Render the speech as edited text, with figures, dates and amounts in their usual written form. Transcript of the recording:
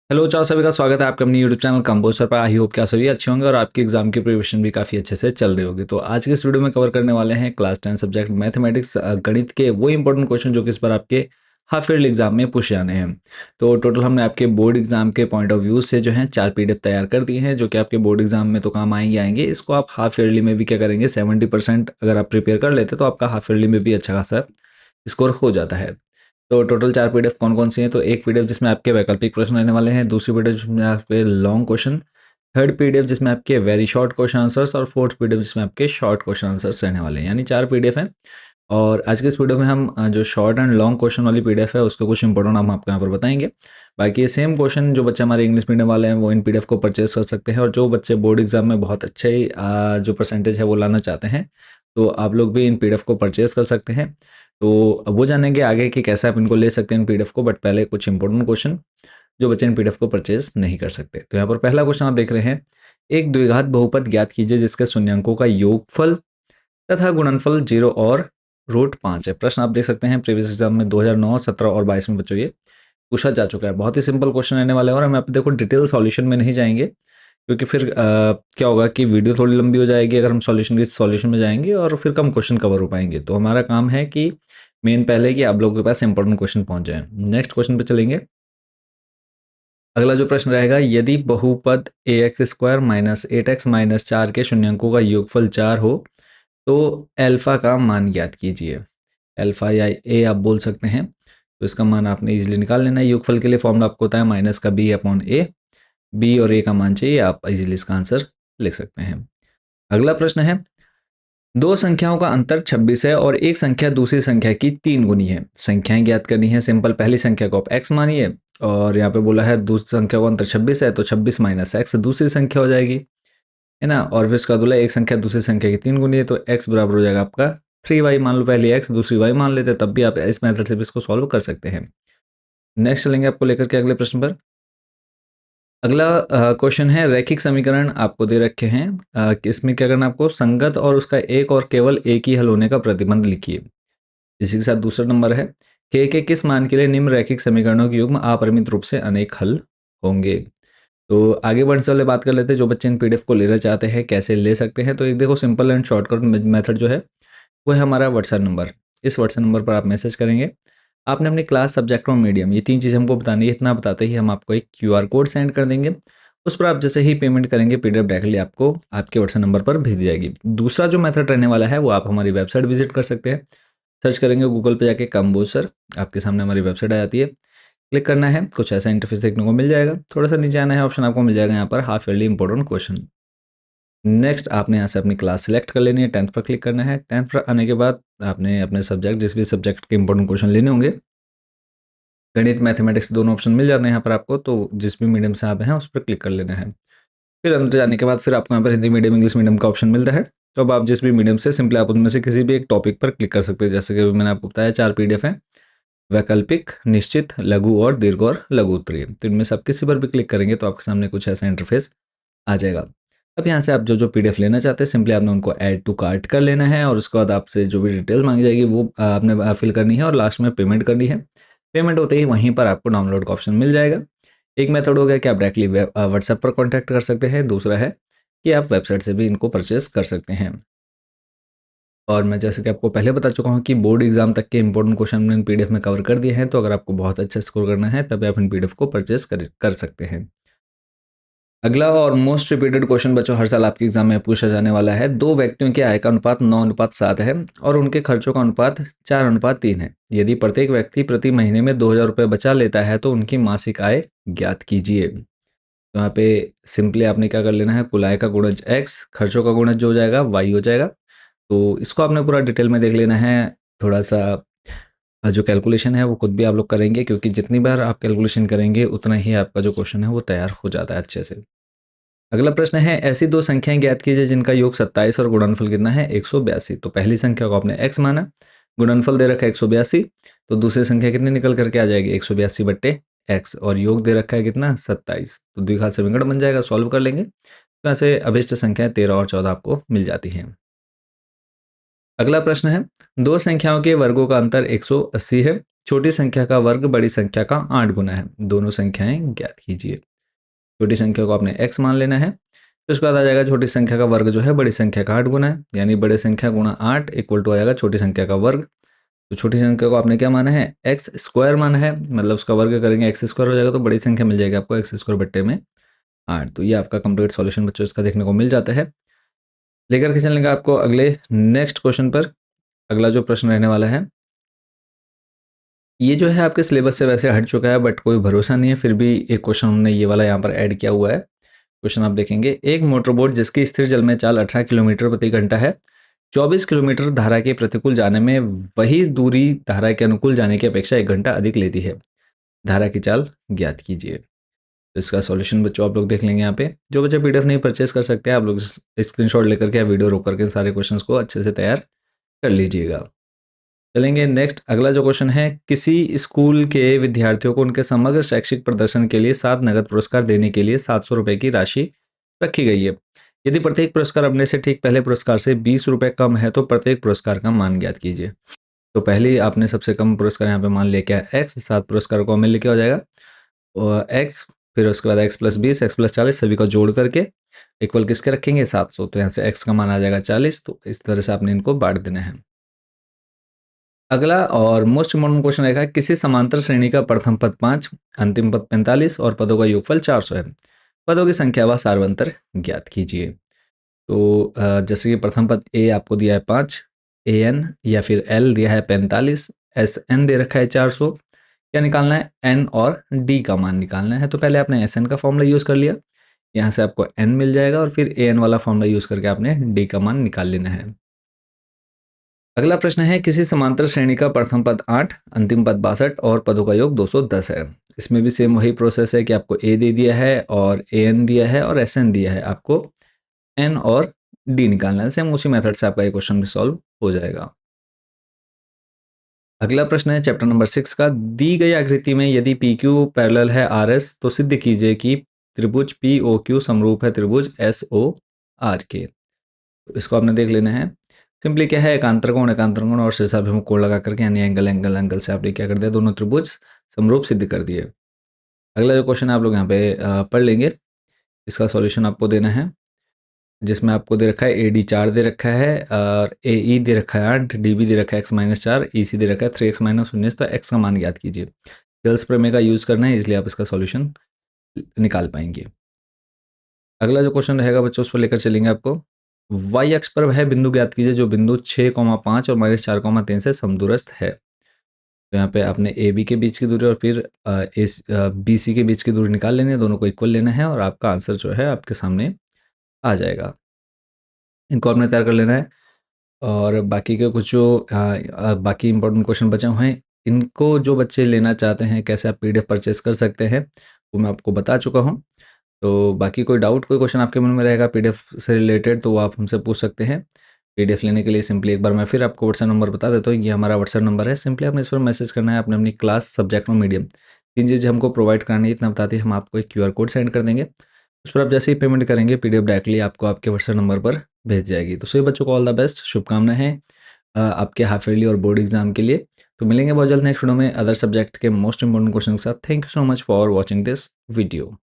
Hello चाओ सभी का स्वागत है आपके अपने यूट्यूब चैनल कंपोस्टर पर। आई होप क्या सभी अच्छे होंगे और आपकी एग्जाम की प्रिपरेशन भी काफ़ी अच्छे से चल रही होगी। तो आज के इस वीडियो में कवर करने वाले हैं क्लास 10 सब्जेक्ट मैथमेटिक्स गणित के वो इंपॉर्टेंट क्वेश्चन जो कि इस बार आपके हाफ ईयरली एग्जाम में पूछे जाने हैं। तो टोटल हमने आपके बोर्ड एग्जाम के पॉइंट ऑफ व्यू से जो है 4 PDF तैयार कर दिए हैं जो कि आपके बोर्ड एग्जाम में तो काम आएंगे। इसको आप हाफ ईयरली में भी क्या करेंगे, 70% अगर आप प्रिपेयर कर लेते तो आपका हाफ ईयरली में भी अच्छा खासा स्कोर हो जाता है। तो टोटल 4 PDF कौन-कौन सी हैं? तो एक PDF जिसमें आपके वैकल्पिक प्रश्न रहने वाले हैं, दूसरी PDF जिसमें आपके लॉन्ग क्वेश्चन, थर्ड PDF जिसमें आपके वेरी शॉर्ट क्वेश्चन आंसर्स और फोर्थ PDF जिसमें आपके शॉर्ट क्वेश्चन आंसर्स रहने वाले हैं। यानी 4 PDF हैं। और आज के इस वीडियो में हम जो शॉर्ट एंड लॉन्ग क्वेश्चन वाली PDF है उसके कुछ इंपॉर्टेंट हम आपको यहाँ पर बताएंगे। बाकी ये सेम क्वेश्चन जो बच्चे हमारे इंग्लिश मीडियम वाले हैं वो इन PDF को परचेज कर सकते हैं, और जो बच्चे बोर्ड एग्जाम में बहुत अच्छे जो परसेंटेज है वो लाना चाहते हैं तो आप लोग भी इन PDF को परचेज कर सकते हैं। तो अब वो जानेंगे आगे कि कैसे आप इनको ले सकते हैं इन PDF को, बट पहले कुछ इंपॉर्टेंट क्वेश्चन जो बच्चे इन PDF को परचेज नहीं कर सकते। तो यहाँ पर पहला क्वेश्चन आप देख रहे हैं, एक द्विघात बहुपद ज्ञात कीजिए जिसके शून्यंकों का योगफल तथा गुणनफल 0 और रूट 5 है। प्रश्न आप देख सकते हैं प्रीवियस एग्जाम में 2009, 17 और 22 में बच्चों ये पूछा जा चुका है। बहुत ही सिंपल क्वेश्चन रहने वाला है और हम यहाँ पे देखो डिटेल सॉल्यूशन में नहीं जाएंगे क्योंकि फिर क्या होगा कि वीडियो थोड़ी लंबी हो जाएगी अगर हम सॉल्यूशन में जाएंगे और फिर कम क्वेश्चन कवर हो पाएंगे। तो हमारा काम है कि मेन पहले कि आप लोगों के पास इंपॉर्टेंट क्वेश्चन पहुंच जाए। नेक्स्ट क्वेश्चन पे चलेंगे। अगला जो प्रश्न रहेगा, यदि बहुपद ax² माइनस 8x माइनस 4 के शून्यंकों का योगफल 4 हो तो अल्फा का मान ज्ञात कीजिए। अल्फा या ए आप बोल सकते हैं। तो इसका मान आपने इजीली निकाल लेना है। योगफल के लिए फॉर्मूला आपको होता है माइनस का बी अपॉन ए। बी और ए का मान चाहिए, आप इजीली इसका आंसर लिख सकते हैं। अगला प्रश्न है, दो संख्याओं का अंतर 26 है और एक संख्या दूसरी संख्या की 3 गुनी है। संख्याएं ज्ञात करनी है। सिंपल, पहली संख्या को आप x मानिए और यहाँ पे बोला है दूसरी संख्या को अंतर 26 है तो 26 माइनस एक्स दूसरी संख्या हो जाएगी, है ना। और फिर इसका बोला एक संख्या दूसरी संख्या की 3 गुनी है तो x बराबर हो जाएगा आपका 3y। मान लो पहली x दूसरी y मान लेते तब भी आप इस मेथड से भी इसको सॉल्व कर सकते हैं। नेक्स्ट चलेंगे आपको लेकर के अगले प्रश्न पर। अगला क्वेश्चन है, रैखिक समीकरण आपको दे रखे हैं कि इसमें क्या करना है आपको, संगत और उसका एक और केवल एक ही हल होने का प्रतिबंध लिखिए। इसी के साथ दूसरा नंबर है, के किस मान के लिए निम्न रैखिक समीकरणों के युग्म अपरिमित रूप से अनेक हल होंगे। तो आगे बढ़ने से पहले बात कर लेते हैं जो बच्चे इन PDF को लेना चाहते हैं कैसे ले सकते हैं। तो एक देखो सिंपल एंड शॉर्टकट मेथड जो है वो है हमारा व्हाट्सएप नंबर। इस व्हाट्सएप नंबर पर आप मैसेज करेंगे। आपने अपनी क्लास, सब्जेक्ट और मीडियम ये 3 चीज़ हमको बतानी है। इतना बताते ही हम आपको एक QR कोड सेंड कर देंगे। उस पर आप जैसे ही पेमेंट करेंगे PDF डायरेक्टली आपको आपके व्हाट्सएप नंबर पर भेज दी जाएगी। दूसरा जो मेथड रहने वाला है वो आप हमारी वेबसाइट विजिट कर सकते हैं। सर्च करेंगे गूगल पे जाके कंपोस्टर, आपके सामने हमारी वेबसाइट आ जाती है। क्लिक करना है, कुछ ऐसा इंटरफेस देखने को मिल जाएगा। थोड़ा सा नीचे आना है, ऑप्शन आपको मिल जाएगा यहाँ पर half yearly important question. Next आपने यहाँ से अपनी क्लास सेलेक्ट कर लेनी है, 10th पर क्लिक करना है। 10th पर आने के बाद आपने अपने सब्जेक्ट, जिस भी सब्जेक्ट के इंपॉर्टेंट क्वेश्चन लेने होंगे, गणित मैथमेटिक्स दोनों ऑप्शन मिल जाते हैं यहाँ पर आपको। तो जिस भी मीडियम से आप हैं उस पर क्लिक कर लेना है। फिर अंदर जाने के बाद फिर आपको यहाँ पर हिंदी मीडियम, इंग्लिश मीडियम का ऑप्शन मिलता है। तो अब आप जिस भी मीडियम से, सिंपली आप उनमें से किसी भी एक टॉपिक पर क्लिक कर सकते हैं। जैसे कि अभी मैंने आपको बताया 4 PDF हैं, वैकल्पिक, निश्चित, लघु और दीर्घ और लघु उत्तरीय। तो इनमें से आप किसी पर भी क्लिक करेंगे तो आपके सामने कुछ ऐसा इंटरफेस आ जाएगा। अब यहाँ से आप जो जो PDF लेना चाहते हैं सिंपली आपने उनको ऐड टू कार्ट कर लेना है और उसके बाद आपसे जो भी डिटेल मांगी जाएगी वो आपने फिल करनी है और लास्ट में पेमेंट करनी है। पेमेंट होते ही वहीं पर आपको डाउनलोड का ऑप्शन मिल जाएगा। एक मेथड हो गया कि आप डायरेक्टली व्हाट्सएप पर कॉन्टैक्ट कर सकते हैं। दूसरा है कि आप वेबसाइट से भी इनको परचेस कर सकते हैं। और मैं जैसे कि आपको पहले बता चुका हूँ कि बोर्ड एग्जाम तक के इंपॉर्टेंट क्वेश्चन मैंने PDF में कवर कर दिए हैं। तो अगर आपको बहुत अच्छा स्कोर करना है तभी आप इन PDF को परचेस कर सकते हैं। अगला और मोस्ट रिपीटेड क्वेश्चन बच्चों हर साल आपके एग्जाम में पूछा जाने वाला है, दो व्यक्तियों के आय का अनुपात 9:7 है और उनके खर्चों का अनुपात 4:3 है। यदि प्रत्येक व्यक्ति प्रति महीने में 2,000 रुपये बचा लेता है तो उनकी मासिक आय ज्ञात कीजिए। तो यहाँ पे सिंपली आपने क्या कर लेना है, कुल आय का गुणज x, खर्चों का गुणज जो हो जाएगा y हो जाएगा। तो इसको आपने पूरा डिटेल में देख लेना है। थोड़ा सा जो कैलकुलेशन है वो खुद भी आप लोग करेंगे क्योंकि जितनी बार आप कैलकुलेशन करेंगे उतना ही आपका जो क्वेश्चन है वो तैयार हो जाता है अच्छे से। अगला प्रश्न है, ऐसी दो संख्याएं ज्ञात कीजिए जिनका योग 27 और गुणनफल कितना है 182। तो पहली संख्या को आपने x माना, गुणनफल दे रखा है 182, तो दूसरी संख्या कितनी निकल करके आ जाएगी 182 बट्टे x, और योग दे रखा है कितना 27। तो द्विघात समीकरण बन जाएगा, सॉल्व कर लेंगे तो ऐसे अभिष्ट संख्याएं 13 और 14 आपको मिल जाती हैं। अगला प्रश्न है, दो संख्याओं के वर्गों का अंतर 180 है छोटी संख्या का वर्ग बड़ी संख्या का 8 गुना है। दोनों संख्याएं ज्ञात कीजिए। छोटी संख्या को आपने x मान लेना है, तो उसके बाद आ जाएगा छोटी संख्या का वर्ग जो है बड़ी संख्या का 8 गुना है, यानी बड़ी संख्या गुणा 8 इक्वल टू आ जाएगा छोटी संख्या का वर्ग। तो छोटी संख्या को आपने क्या माना है, एक्स स्क्वायर माना है, मतलब उसका वर्ग करेंगे एक्स स्क्वायर हो जाएगा, तो बड़ी संख्या मिल जाएगी आपको एक्स स्क्वायर बट्टे में 8। तो ये आपका कंप्लीट सॉल्यूशन बच्चों इसका देखने को मिल जाता है। लेकर के चलेंगे आपको अगले नेक्स्ट क्वेश्चन पर। अगला जो प्रश्न रहने वाला है, ये जो है आपके सिलेबस से वैसे हट चुका है, बट कोई भरोसा नहीं है, फिर भी एक क्वेश्चन हमने ये वाला यहाँ पर ऐड किया हुआ है। क्वेश्चन आप देखेंगे, एक मोटरबोट जिसकी स्थिर जल में चाल 18 किलोमीटर प्रति घंटा है, 24 किलोमीटर धारा के प्रतिकूल जाने में वही दूरी धारा के अनुकूल जाने की अपेक्षा 1 घंटा अधिक लेती है। धारा की चाल ज्ञात कीजिए। तो इसका सॉल्यूशन बच्चों आप लोग देख लेंगे यहाँ पे। जो बच्चे पीडीएफ नहीं परचेज कर सकते हैं, आप लोग स्क्रीनशॉट लेकर के वीडियो रोक करके सारे क्वेश्चंस को अच्छे से तैयार कर लीजिएगा। चलेंगे नेक्स्ट। अगला जो क्वेश्चन है, किसी स्कूल के विद्यार्थियों को उनके समग्र शैक्षिक प्रदर्शन के लिए 7 नगद पुरस्कार देने के लिए 700 रुपये की राशि रखी गई है। यदि प्रत्येक पुरस्कार अपने से ठीक पहले पुरस्कार से 20 रुपये कम है, तो प्रत्येक पुरस्कार का मान ज्ञात कीजिए। तो पहले ही आपने सबसे कम पुरस्कार यहाँ पे मान लिया क्या है, एक्स। 7 पुरस्कारों को हमें लिखा हो जाएगा और एक्स, फिर उसके बाद x+20 x+40 सभी को जोड़ करके इक्वल किसके रखेंगे, 700। तो यहाँ से x का मान आ जाएगा 40। तो इस तरह से आपने इनको बांट देना है। अगला और मोस्ट इम्पोर्टेंट क्वेश्चन रहेगा, किसी समांतर श्रेणी का प्रथम पद 5, अंतिम पद 45 और पदों का योगफल 400 है। पदों की संख्या व सार्वंतर ज्ञात कीजिए। तो जैसे कि प्रथम पद ए आपको दिया है 5, ए एन या फिर एल दिया है 45, एस एन दे रखा है 400। क्या निकालना है, एन और डी का मान निकालना है। तो पहले आपने एस एन का फॉर्मूला यूज़ कर लिया, यहाँ से आपको एन मिल जाएगा, और फिर ए एन वाला फॉर्मूला यूज़ करके आपने डी का मान निकाल लेना है। अगला प्रश्न है, किसी समांतर श्रेणी का प्रथम पद 8, अंतिम पद 62 और पदों का योग 210 है। इसमें भी सेम वही प्रोसेस है कि आपको ए दे दिया है और ए एन दिया है और एस एन दिया है, आपको एन और डी निकालना है। सेम उसी मेथड से आपका ये क्वेश्चन भी सॉल्व हो जाएगा। अगला प्रश्न है चैप्टर नंबर 6 का, दी गई आकृति में यदि पी क्यू पैरेलल है आर एस, तो सिद्ध कीजिए कि त्रिभुज पी ओ क्यू समरूप है त्रिभुज एस ओ आर के। तो इसको आपने देख लेना है। सिंपली क्या है, एकांतर कोण और शीर्षाभिमुख कोण लगा करके, यानी एंगल से आपने क्या कर दिया, दोनों त्रिभुज समरूप सिद्ध कर दिए। अगला जो क्वेश्चन है आप लोग यहाँ पे पढ़ लेंगे, इसका सॉल्यूशन आपको देना है, जिसमें आपको दे रखा है ए डी 4 दे रखा है और ए ई दे रखा है 8, डी बी दे रखा है x-4, ई सी दे रखा है 3x-19। तो x का मान ज्ञात कीजिए। सेल्स प्रमेय का यूज़ करना है, इसलिए आप इसका सॉल्यूशन निकाल पाएंगे। अगला जो क्वेश्चन रहेगा बच्चों, उस पर लेकर चलेंगे आपको। y अक्ष पर वह बिंदु ज्ञात कीजिए जो बिंदु 6,5 और -4,3 से समदूरस्थ है। तो यहाँ पे आपने ए बी के बीच की दूरी और फिर बी सी के बीच की दूरी निकाल लेनी है, दोनों को इक्वल लेना है और आपका आंसर जो है आपके सामने आ जाएगा। इनको आपने तैयार कर लेना है। और बाकी के कुछ जो बाकी इंपॉर्टेंट क्वेश्चन बचे हुए हैं, इनको जो बच्चे लेना चाहते हैं, कैसे आप पीडीएफ परचेस कर सकते हैं, वो मैं आपको बता चुका हूँ। तो बाकी कोई डाउट, कोई क्वेश्चन आपके मन में रहेगा पीडीएफ से रिलेटेड, तो वो आप हमसे पूछ सकते हैं। पीडीएफ लेने के लिए सिंपली एक बार मैं फिर आपको व्हाट्सएप नंबर बता देता हूँ। ये हमारा व्हाट्सएप नंबर है, सिंपली आपने इस पर मैसेज करना है, आपने अपनी क्लास, सब्जेक्ट और मीडियम 3 चीज़ें हमको प्रोवाइड करानी है, इतना बताते ही हम आपको एक क्यूआर कोड सेंड कर देंगे। उस पर आप जैसे ही पेमेंट करेंगे, पीडीएफ डायरेक्टली आपको आपके व्हाट्सएप नंबर पर भेज जाएगी। तो सभी बच्चों को ऑल द बेस्ट, शुभकामनाएं हैं आपके हाफ ईयरली और बोर्ड एग्जाम के लिए। तो मिलेंगे बहुत जल्द नेक्स्ट वीडियो में अदर सब्जेक्ट के मोस्ट इंपोर्टेंट क्वेश्चन के साथ। Thank you so much for watching this video.